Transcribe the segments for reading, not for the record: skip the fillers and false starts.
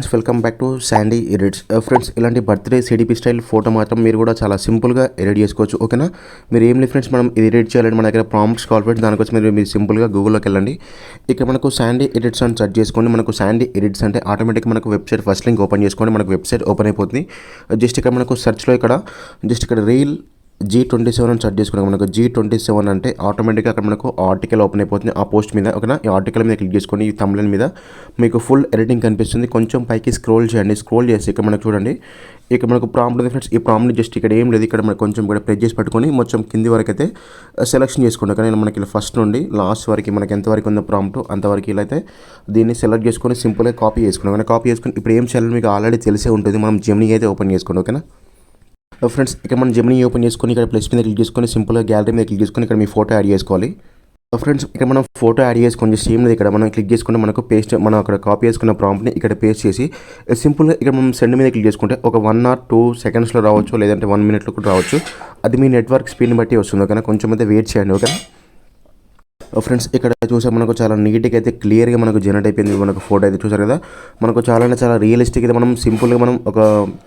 Friends, welcome back to Sandy edits. Friends, ఇలాంటి birthday CDP style photo మాత్రం మీరు కూడా చాలా సింపుల్గా ఎడిట్ చేసుకోవచ్చు. ఓకేనా? మీరు ఏం లేదు ఫ్రెండ్స్, మనం ఇది ఎడిట్ చేయాలంటే మన దగ్గర ప్రాంప్ట్స్ కాల్ పెట్టి దానికోసం మీరు సింపుల్గా గూగుల్లోకి వెళ్ళండి. ఇక్కడ మనకు శాండీ ఎడిట్స్ అని సెర్చ్ చేసుకోండి. మనకు శాండీ ఎడిట్స్ అంటే ఆటోమేటిక్గా మనకు వెబ్సైట్ ఫస్ట్ లింక్ ఓపెన్ చేసుకోండి. మనకు వెబ్సైట్ ఓపెన్ అయిపోతుంది. జస్ట్ ఇక్కడ మనకు సెర్చ్లో ఇక్కడ రీల్ G27 అని సెర్చ్ చేసుకున్నాం. మనకు G27 అంటే ఆటోమేటిక్గా అక్కడ మనకు ఆర్టికల్ ఓపెన్ అయిపోతుంది. ఆ పోస్ట్ మీద ఓకేనా, ఈ ఆర్టికల్ మీద క్లిక్ చేసుకోండి. ఈ థంబ్నెయిల్ మీద మీకు ఫుల్ ఎడిటింగ్ కనిపిస్తుంది. కొంచెం పైకి స్క్రోల్ చేయండి. స్క్రోల్ చేసి ఇక్కడ మనకు చూడండి, ఇక్కడ మనకు ప్రాంప్ట్ ఉంది ఫ్రెండ్స్. ఈ ప్రాంప్ట్ని జస్ట్ ఇక్కడ ఏం లేదు, ఇక్కడ మనకు కొంచెం ఇక్కడ ప్రెస్ చేసి పట్టుకొని మొత్తం కింది వరకు అయితే సెలెక్షన్ చేసుకోండి. కానీ మనకి ఇలా ఫస్ట్ నుండి లాస్ట్ వరకు మనకి ఎంతవరకు ఉందో ప్రాంప్ట్ అంతవరకు ఇలా అయితే దీన్ని సెలెక్ట్ చేసుకొని సింపుల్గా కాపీ చేసుకున్నాం. కానీ కాపీ చేసుకొని ఇప్పుడు ఏం చేయాలని మీకు ఆల్రెడీ తెలిసే ఉంటుంది. మనం జెమినీ అయితే ఓపెన్ చేసుకోండి. ఓకేనా ఫ్రెండ్స్, ఇక్కడ మనం జెమినీ ఓపెన్ చేసుకొని ఇక్కడ ప్లస్ మీద క్లిక్ చేసుకొని సింపుల్గా గ్యాలరీ మీద క్లిక్ చేసుకొని ఇక్కడ మీ ఫోటో యాడ్ చేసుకోవాలి. ఫ్రెండ్స్, ఇక్కడ మనం ఫోటో యాడ్ చేసుకొని సేమ్ మీద ఇక్కడ మనం క్లిక్ చేసుకుంటే మనకు పేస్ట్ మనం అక్కడ కాపీ చేసుకున్న ప్రాంప్ట్ని ఇక్కడ పేస్ట్ చేసి సింపుల్గా ఇక్కడ మనం సెండ్ మీద క్లిక్ చేసుకుంటే ఒక 1 or 2 secondsలో రావచ్చు, లేదంటే 1 minute కూడా రావచ్చు. అది మీ నెట్వర్క్ స్పీడ్ని బట్టి వస్తుంది. ఓకేనా, కొంచెం అయితే వెయిట్ చేయండి. ఓకేనా ఫ్రెండ్స్, ఇక్కడ చూసా మనకు చాలా నీట్గా అయితే క్లియర్గా మనకు జనరేట్ అయిపోయింది. మనకు ఫోటో అయితే చూసారు కదా, మనకు చాలా రియలిస్టిక్ అయితే మనం సింపుల్గా మనం ఒక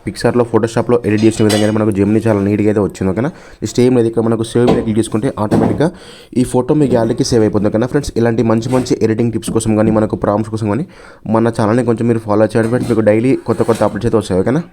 పిక్సార్లో ఫోటోషాప్లో ఎడిట్ చేసిన విధంగా మనకు జెమినీ చాలా నీట్గా అయితే వచ్చింది. ఓకేనా, జస్ట్ ఏం లేదు, ఇక్కడ మనకు సేవ్ మీద క్లిక్ చేసుకుంటే ఆటోమేటిక్గా ఈ ఫోటో మీ గ్యాలరీకి సేవ్ అయిపోతుంది. ఓకేనా ఫ్రెండ్స్, ఇలాంటి మంచి ఎడిటింగ్ టిప్స్ కోసం కానీ మనకు ప్రాంప్ట్స్ కోసం కానీ మన ఛానల్ని కొంచెం మీరు ఫాలో చేయండి ఫ్రెండ్స్. మీకు డైలీ కొత్త అప్డేట్స్ అయితే వస్తాయి. ఓకేనా.